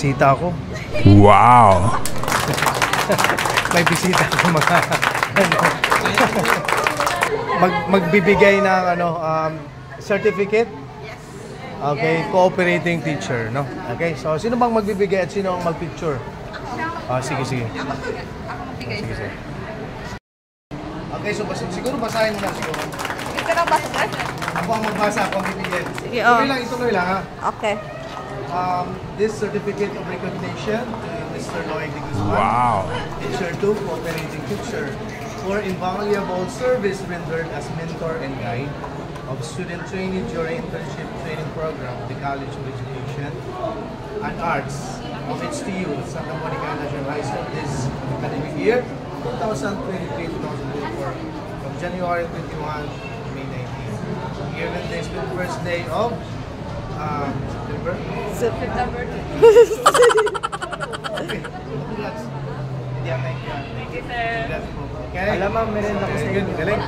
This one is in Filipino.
Bisita ako. Wow! May bisita ako mga magbibigay ng certificate. Okay, cooperating teacher, no? Okay, so sino bang magbibigay at sino ang magpicture? Sige. Sige. Okay, so siguro basahin mo na siguro. Ikaw na basa, sir? Ako ang magbasa, ako ang bibigyan. Sige, Ituloy lang ha. Okay. This certificate of recognition to Mr. Lloyd de Guzman, Wow. Teacher 2, cooperating teacher, for invaluable service rendered as mentor and guide of student training during internship training program of the College of Education and Arts of HTU, Santa Monica National High School this academic year, 2023-2024, from January 21 to May 19. Here in this first day of September. Okay. Congrats. Thank you, sir. Okay. Alam mo, meron ako sa inyo. Galing.